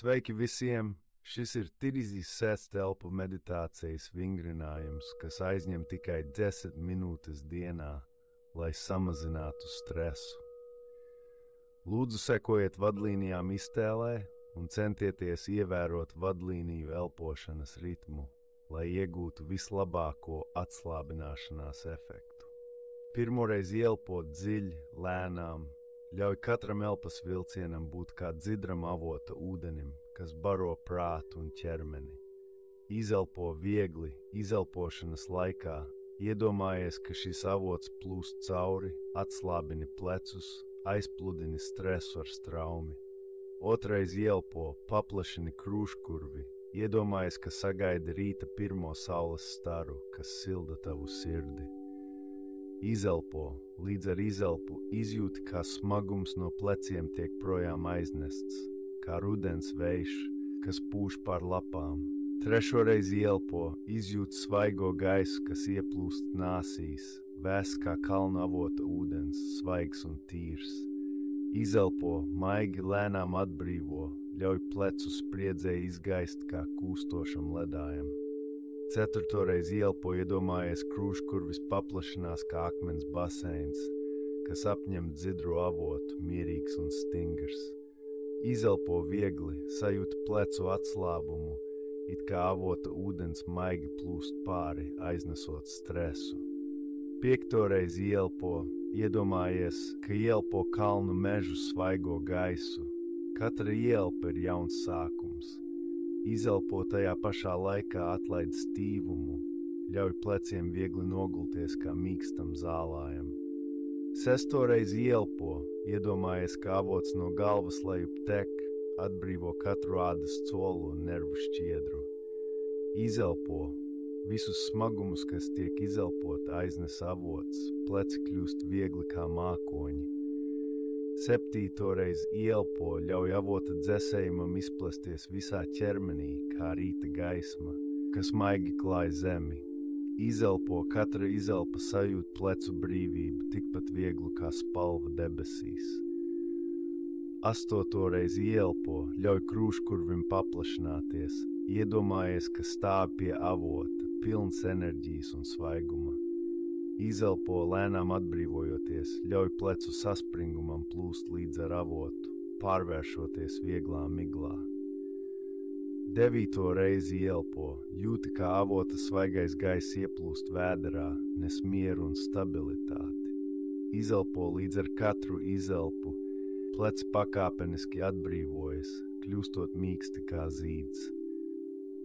Sveiki visiem! Šis ir Tirīzijas sēstelpu meditācijas vingrinājums, kas aizņem tikai 10 minūtes dienā, lai samazinātu stresu. Lūdzu, sekojiet vadlīnijām iztēlē un centieties ievērot vadlīniju elpošanas ritmu, lai iegūtu vislabāko atslābināšanās efektu. Pirmoreiz ielpot dziļi, lēnām, ļauj katram elpas vilcienam būt kā dzidram avota ūdenim, kas baro prātu un ķermeni. Izelpo viegli, izelpošanas laikā, iedomājies, ka šis avots plūst cauri, atslābini plecus, aizpludini stresu ar straumi. Otrais ielpo, paplašini krūškurvi, iedomājies, ka sagaidi rīta pirmo saules staru, kas silda tavu sirdi. Izelpo, līdz ar izelpu izjūti, kā smagums no pleciem tiek projām aiznests, kā rudens vējš, kas pūš pār lapām. Trešoreiz ielpo, izjūti svaigo gaisu, kas ieplūst nāsīs, vēs kā kalna avota ūdens, svaigs un tīrs. Izelpo, maigi lēnām atbrīvo, ļauj plecu spriedzēji izgaist kā kūstošam ledājam. Ceturtoreiz ielpo, iedomājies krūškurvis paplašinās kā akmens baseins, kas apņem dzidru avotu, mierīgs un stingrs. Izelpo viegli, sajūt plecu atslābumu, it kā avota ūdens maigi plūst pāri, aiznesot stresu. Piektoreiz ielpo, iedomājies, ka ielpo kalnu mežu svaigo gaisu. Katra ielpa ir jauns sākums. Izelpo tajā pašā laikā atlaid stīvumu, ļauj pleciem viegli nogulties kā mīkstam zālājam. Sestoreiz ielpo, iedomājies, ka avots no galvas lejup tek, atbrīvo katru ādas colu un nervu šķiedru. Izelpo, visus smagumus, kas tiek izelpot, aiznes avots, pleci kļūst viegli kā mākoņi. Septītoreiz ielpo, ļauj avota dzesējumam izplesties visā ķermenī, kā rīta gaisma, kas maigi klāj zemi. Izelpo, katra izelpa sajūt plecu brīvību, tikpat vieglu kā spalva debesīs. Astotoreiz ielpo, ļauj krūškurvim paplašināties, iedomājies, ka stāv pie avota, pilns enerģijas un svaiguma. Izelpo, lēnām atbrīvojoties, ļauj plecu saspringumam plūst līdz ar avotu, pārvēršoties vieglā miglā. Devīto reizi ielpo, jūti, kā avota svaigais gaiss ieplūst vēderā, nes mieru un stabilitāti. Izelpo, līdz ar katru izelpu, pleci pakāpeniski atbrīvojas, kļūstot mīksti kā zīds.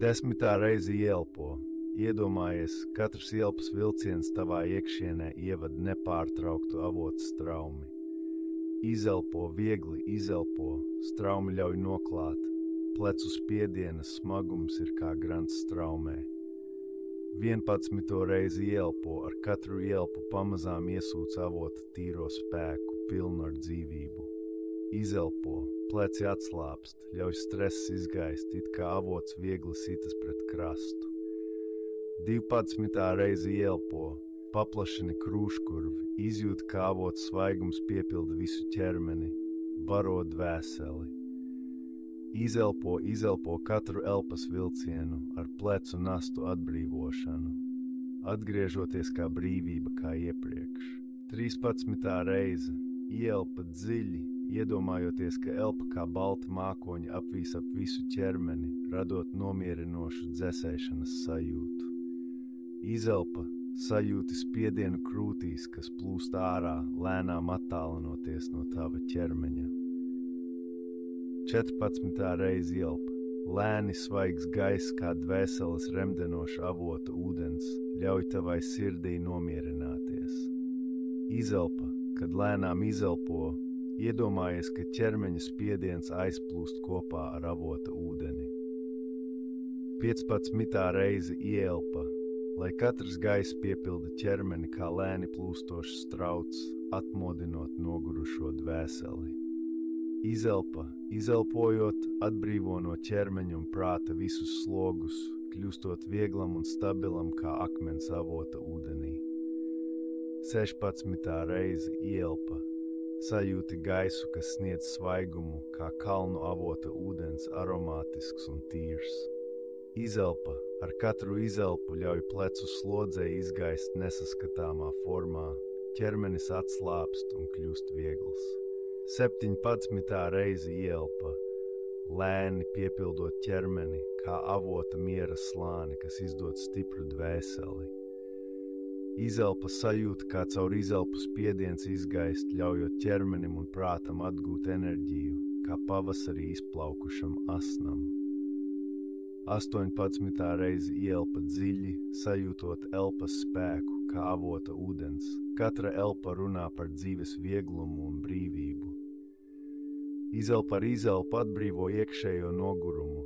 Desmitā reizi ielpo, iedomājies, katrs ielpas vilciens tavā iekšienē ievad nepārtrauktu avotu straumi. Izelpo, viegli izelpo, straumi ļauj noklāt, plecu spiedienas smagums ir kā grants straumē. 11. reizi ielpo, ar katru ielpu pamazām iesūc avota tīro spēku, pilnu ar dzīvību. Izelpo, pleci atslāpst, ļauj stress izgaist, it kā avots viegli sitas pret krastu. 12. reizi ielpo, paplašini krūškurvi, izjūt, kā avots svaigums piepilda visu ķermeni, baro dvēseli. Izelpo katru elpas vilcienu ar plecu nastu atbrīvošanu, atgriežoties kā brīvība kā iepriekš. 13. reize, ielpa dziļi, iedomājoties, ka elpa kā balta mākoņa apvīs ap visu ķermeni, radot nomierinošu dzesēšanas sajūtu. Izelpa, sajūti spiedienu krūtīs, kas plūst ārā, lēnām attālinoties no tava ķermeņa. 14. reizi ielpa, lēni svaigs gaiss kā dvēseles remdenoša avota ūdens, ļauj tavai sirdī nomierināties. Izelpa, kad lēnām izelpo, iedomājies, ka ķermeņa spiediens aizplūst kopā ar avota ūdeni. 15. reizi ielpa, lai katrs gaiss piepilda ķermeni kā lēni plūstošs strauts, atmodinot nogurušo dvēseli. Izelpa, izelpojot, atbrīvo no ķermeņa un prāta visus slogus, kļūstot vieglam un stabilam kā akmens avota ūdenī. 16. reizi ielpa, Sajūti gaisu, kas sniedz svaigumu, kā kalnu avota ūdens, aromātisks un tīrs. Izelpa. Ar katru izelpu ļauj plecu slodzei izgaist nesaskatāmā formā, ķermenis atslāpst un kļūst viegls. 17. reize ielpa, lēni piepildot ķermeni, kā avota miera slāni, kas izdod stipru dvēseli. Izelpa sajūta, kā caur izelpu spiediens izgaist, ļaujot ķermenim un prātam atgūt enerģiju, kā pavasarī izplaukušam asnam. 18. reize ielpa dziļi, sajūtot elpas spēku, kā avota ūdens. Katra elpa runā par dzīves vieglumu un brīvību. Izelpa ar izelpu atbrīvo iekšējo nogurumu,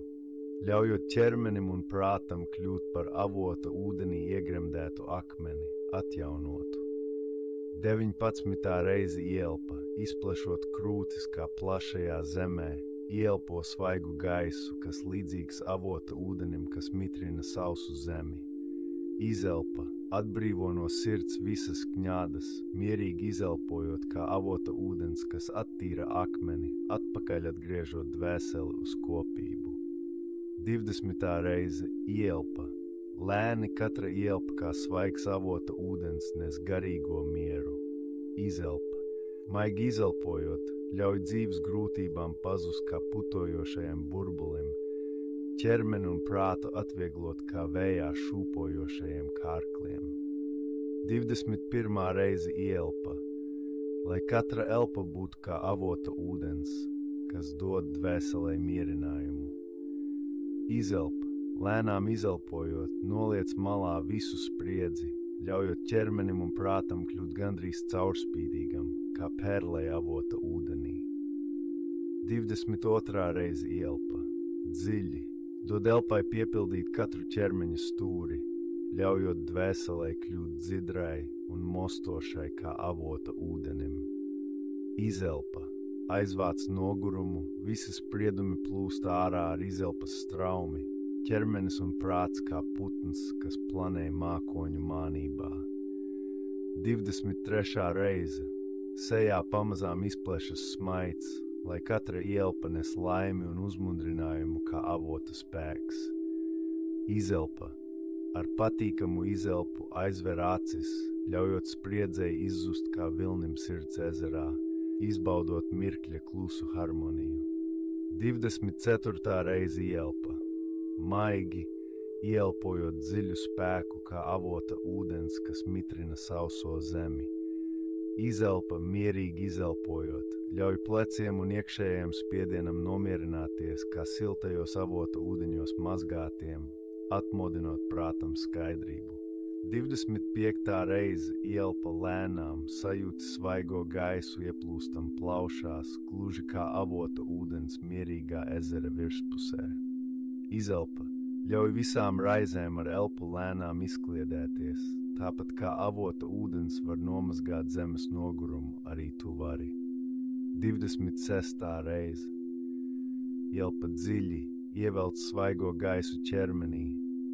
ļaujot ķermenim un prātam kļūt par avota ūdenī iegremdētu akmeni, atjaunotu. 19. reize ielpa, izplešot krūtis kā plašajā zemē, ielpo svaigu gaisu, kas līdzīgs avota ūdenim, kas mitrina sausu zemi. Izelpa atbrīvo no sirds visas kņādas, mierīgi izelpojot kā avota ūdens, kas attīra akmeni, atpakaļ atgriežot dvēseli uz kopību. 20. reize ielpa. Lēni katra ielpa kā svaigs avota ūdens nes garīgo mieru. Izelpa. Maigi izelpojot, ļauj dzīves grūtībām pazust kā putojošajam burbulim, ķermeni un prātu atvieglot kā vējā šūpojošajiem kārkliem. 21. reize ielpa. Lai katra elpa būtu kā avota ūdens, kas dod dvēselē mierinājumu. Izelpa. Lēnām izelpojot, noliec malā visu spriedzi, ļaujot ķermenim un prātam kļūt gandrīz caurspīdīgam, kā perlei avota ūdenī. 22. reize ielpa. Dziļi. Dod elpai piepildīt katru ķermeņa stūri, ļaujot dvēselē kļūt dzidrai un mostošai kā avota ūdenim. Izelpa. Aizvāc nogurumu, visi spriedumi plūst ārā ar izelpas straumi, ķermenis un prāts kā putns, kas planē mākoņu mānībā. 23. reize. Sejā pamazām izplešas smaids, lai katra ielpa nes laimi un uzmundrinājumu kā avota spēks. Izelpa. Ar patīkamu izelpu aizver acis, ļaujot spriedzei izzust kā vilnim sirds ezerā, izbaudot mirkļa klusu harmoniju. 24. reize ielpa. Maigi, ielpojot dziļu spēku kā avota ūdens, kas mitrina sauso zemi. Izelpa mierīgi izelpojot, ļauj pleciem un iekšējiem spiedienam nomierināties kā siltajos avota ūdeņos mazgātiem, atmodinot prātam skaidrību. 25. reize ielpa lēnām, sajūti svaigo gaisu ieplūstam plaušās, gluži kā avota ūdens mierīgā ezera virspusē. Izelpa ļauj visām raizēm ar elpu lēnām izkliedēties, tāpat kā avota ūdens var nomazgāt zemes nogurumu, arī tu vari. 26. reize. Ielpa dziļi, ievelc svaigo gaisu ķermenī,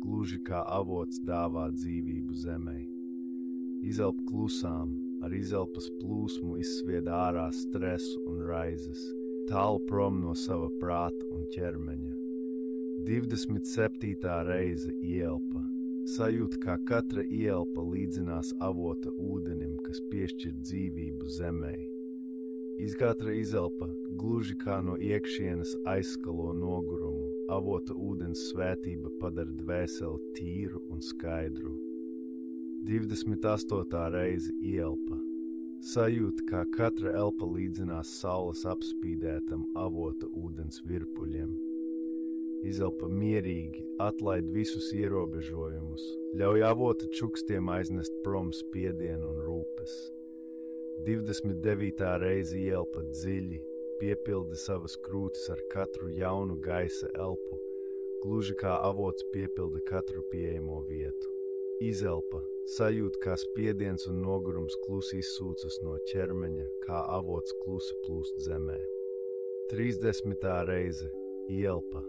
gluži kā avots dāvā dzīvību zemē. Izelp klusām, ar izelpas plūsmu izsvied ārā stresu un raizes, tālu prom no sava prāta un ķermeņa. 27. reize ielpa. Sajūt, kā katra ielpa līdzinās avota ūdenim, kas piešķir dzīvību zemē. Katra izelpa, gluži kā no iekšienes aizskalo nogurumu, avota ūdens svētība padara dvēseli tīru un skaidru. 28. reize ielpa. Sajūt, kā katra elpa līdzinās saules apspīdētam avota ūdens virpuļiem. Izelpa mierīgi, atlaid visus ierobežojumus, ļauj avota čukstiem aiznest prom spiedienu un rūpes. 29. reize ielpa dziļi, piepildi savas krūtis ar katru jaunu gaisa elpu, gluži kā avots piepilda katru pieejamo vietu. Izelpa, sajūt, kā spiediens un nogurums klusi izsūcas no ķermeņa, kā avots klusi plūst zemē. 30. reize ielpa.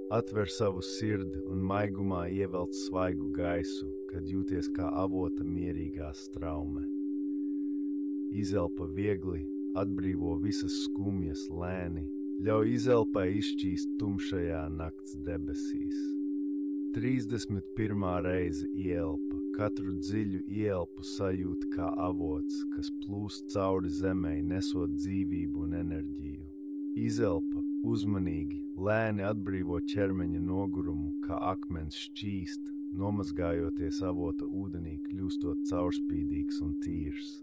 Atver savu sirdi un maigumā ievelc svaigu gaisu, kad jūties kā avota mierīgā straume. Izelpa viegli, atbrīvo visas skumjas lēni, ļauj izelpai izšķīst tumšajā nakts debesīs. 31. reize ielpa, katru dziļu ielpu sajūt kā avots, kas plūst cauri zemei, nesot dzīvību un enerģiju. Izelpa uzmanīgi, lēni atbrīvo ķermeņa nogurumu, kā akmens šķīst, nomazgājoties avota ūdenī, kļūstot caurspīdīgs un tīrs.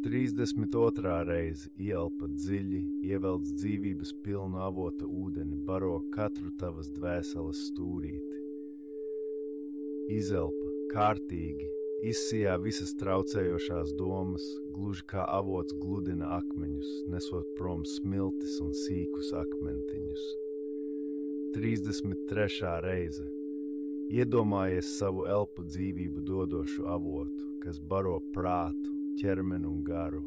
32. reize ielpa dziļi, ievelc dzīvības pilnu avota ūdeni, baro katru tavas dvēseles stūrīti. Izelpa kārtīgi, izsijā visas traucējošās domas, gluži kā avots gludina akmeņus, nesot prom smiltis un sīkus akmentiņus. 33. reize. Iedomājies savu elpu dzīvību dodošu avotu, kas baro prātu, ķermeni un garu.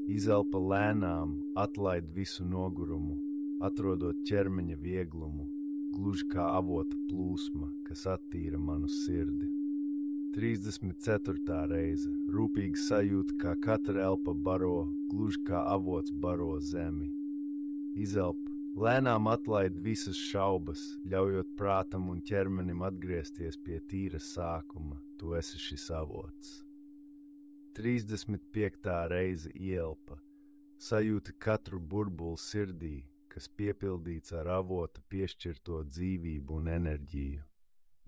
Izelpa lēnām, atlaid visu nogurumu, atrodot ķermeņa vieglumu, gluži kā avota plūsma, kas attīra manu sirdi. 34. reize. Rūpīgi sajūt, kā katra elpa baro, gluži kā avots baro zemi. Izelpa lēnām atlaid visas šaubas, ļaujot prātam un ķermenim atgriezties pie tīra sākuma. Tu esi šis avots. 35. reize ielpa. Sajūti katru burbuli sirdī, kas piepildīts ar avota piešķirto dzīvību un enerģiju.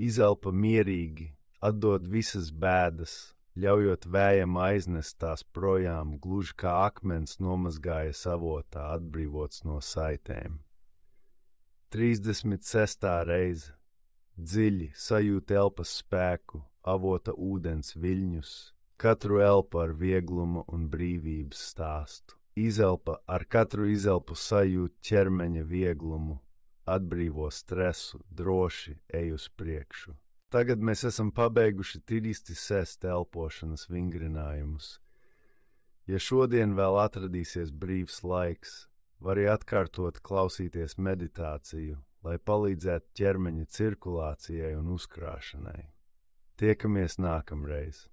Izelpa mierīgi, atdod visas bēdas, ļaujot vējam aiznest tās projām, gluži kā akmens nomazgājas avotā, atbrīvots no saitēm. 36. reize. Dziļi sajūt elpas spēku, avota ūdens viļņus, katru elpu ar vieglumu un brīvības stāstu. Izelpa ar katru izelpu sajūt ķermeņa vieglumu, atbrīvo stresu, droši ej uz priekšu. Tagad mēs esam pabeiguši tīristi sest elpošanas vingrinājumus. Ja šodien vēl atradīsies brīvs laiks, vari atkārtot klausīties meditāciju, lai palīdzētu ķermeņa cirkulācijai un uzkrāšanai. Tiekamies nākamreiz!